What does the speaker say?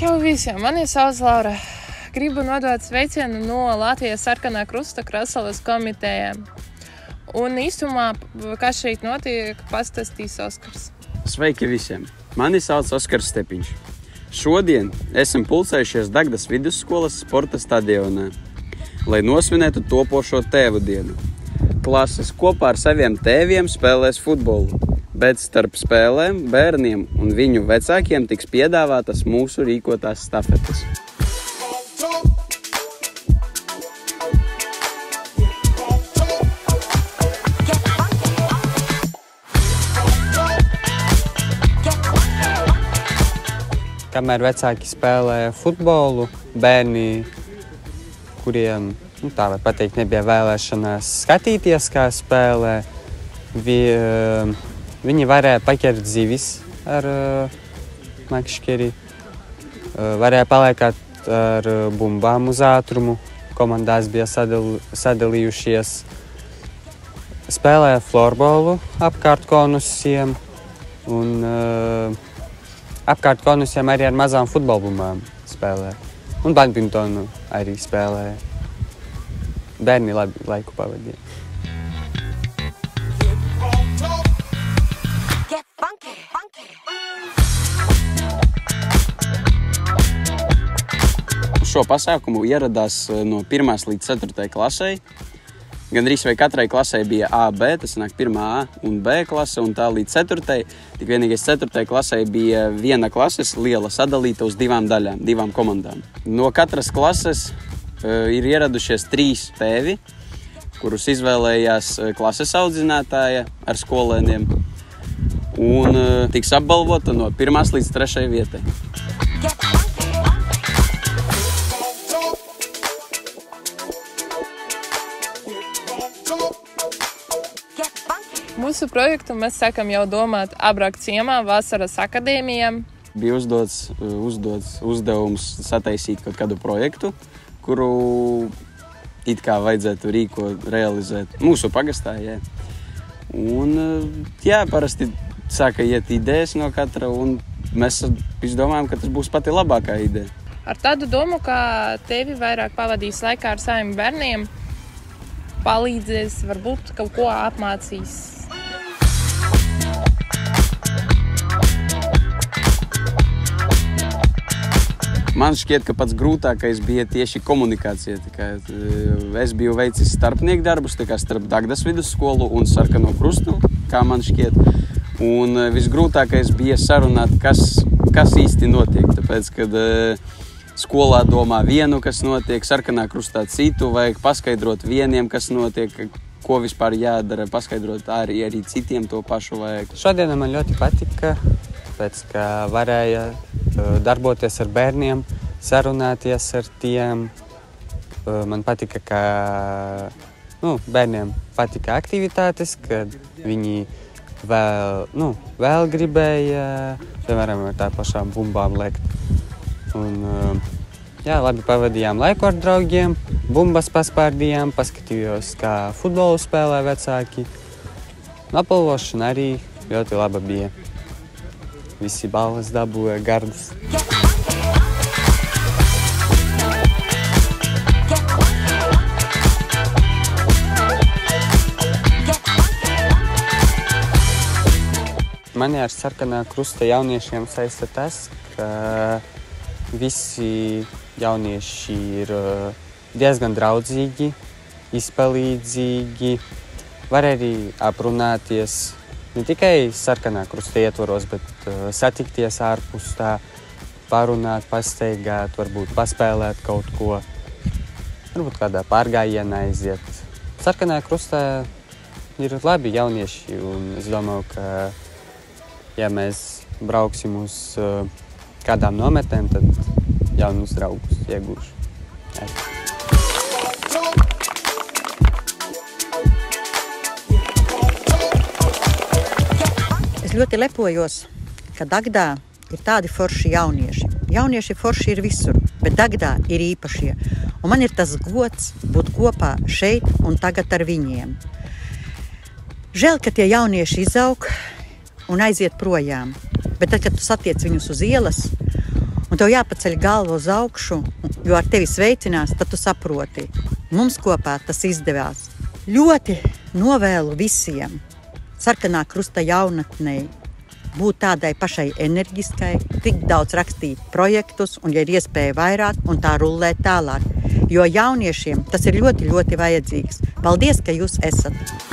Čau visiem, mani sauc Laura. Gribu nodot sveicienu no Latvijas Sarkanā Krusta Krasalas komitejām. Un īstumā, kas šeit notiek, pastāstīs Oskars. Sveiki visiem! Mani sauc Oskars Stepiņš. Šodien esam pulcējušies Dagdas vidusskolas sporta stadionā, lai nosvinētu topošo tēvu dienu. Klases kopā ar saviem tēviem spēlēs futbolu, bet starp spēlēm bērniem un viņu vecākiem tiks piedāvātas mūsu rīkotās stafetes. Kamēr vecāki spēlē futbolu, bērni, kuriem, tā var pateikt, nebija vēlēšanās skatīties, kā spēlē, viņi varēja paķert zivis ar makšķeri, varēja palaikāt ar bumbām uz ātrumu, komandās bija sadalījušies, spēlēja florbolu apkārt konusiem un apkārt konusiem arī ar mazām futbolbumbām spēlē. Un badmintonu arī spēlē. Bērni labi laiku pavadīja. Uz šo pasākumu ieradās no 1. līdz 4. klasei. Gandrīz vai katrai klasei bija A, B, tas sanāk 1. A un B klase, un tā līdz 4. Tik vienīgais 4. klasei bija viena klases liela sadalīta uz 2 daļām, 2 komandām. No katras klases ir ieradušies 3 tēvi, kurus izvēlējās klases audzinātāja ar skolēniem, un tiks apbalvota no 1. līdz 3. vietai. Mūsu projektu mēs sākam jau domāt apbraukt ciemā vasaras akadēmijām. Bija uzdots uzdevums sataisīt kaut kādu projektu, kuru it kā vajadzētu realizēt mūsu pagastā. Jā. Un parasti sāka iet idejas no katra, un mēs domājam, ka tas būs pati labākā ideja. Ar tādu domu, ka tevi vairāk pavadīs laikā ar saviem bērniem, palīdzēs, varbūt kaut ko apmācīs. Man šķiet, ka pats grūtākais bija tieši komunikācija. Es biju veicis starpnieku darbus starp Dagdas vidusskolu un Sarkano Krustu, kā man šķiet. Un visgrūtākais bija sarunāt, kas īsti notiek. Tāpēc, kad skolā domā vienu, kas notiek, Sarkanā Krustā citu, vajag paskaidrot vieniem, kas notiek, ko vispār jādara, paskaidrot arī citiem to pašu vajag. Šodien man ļoti patika, tāpēc, ka varēja darboties ar bērniem, sarunāties ar tiem. Man patika, ka bērniem patika aktivitātes, kad viņi vēl gribēja, piemēram, ar tā pašām bumbām lekt. Un, labi pavadījām laiku ar draugiem, bumbas paspārdījām, paskatījos, kā futbolu spēlē vecāki. Apbalvošana arī ļoti laba bija. Visi balvas dabūja gardas. Mani ar Sarkanā Krusta jauniešiem saista tas, ka visi jaunieši ir diezgan draudzīgi, izpalīdzīgi, var arī aprunāties. Ne tikai Sarkanā Krusta ietvaros, bet satikties ārpus tā, parunāt, pasteigāt, varbūt paspēlēt kaut ko, varbūt kādā pārgājienā aiziet. Sarkanā Krustā ir labi jaunieši, un es domāju, ka, ja mēs brauksim uz kādām nometnēm, tad jaunus draugus iegūšu. Es ļoti lepojos, ka Dagdā ir tādi forši jaunieši. Jaunieši forši ir visur, bet Dagdā ir īpašie. Un man ir tas gods būt kopā šeit un tagad ar viņiem. Žēl, ka tie jaunieši izaug un aiziet projām. Bet tad, kad tu satiec viņus uz ielas, un tev jāpaceļ galva uz augšu, jo ar tevi sveicinās, tad tu saproti. Mums kopā tas izdevās. Ļoti novēlu visiem Sarkanā krusta jaunatnei būt tādai pašai enerģiskai, tik daudz rakstīt projektus un, ja ir iespēja vairāk, un tā rullēt tālāk. Jo jauniešiem tas ir ļoti, ļoti vajadzīgs. Paldies, ka jūs esat!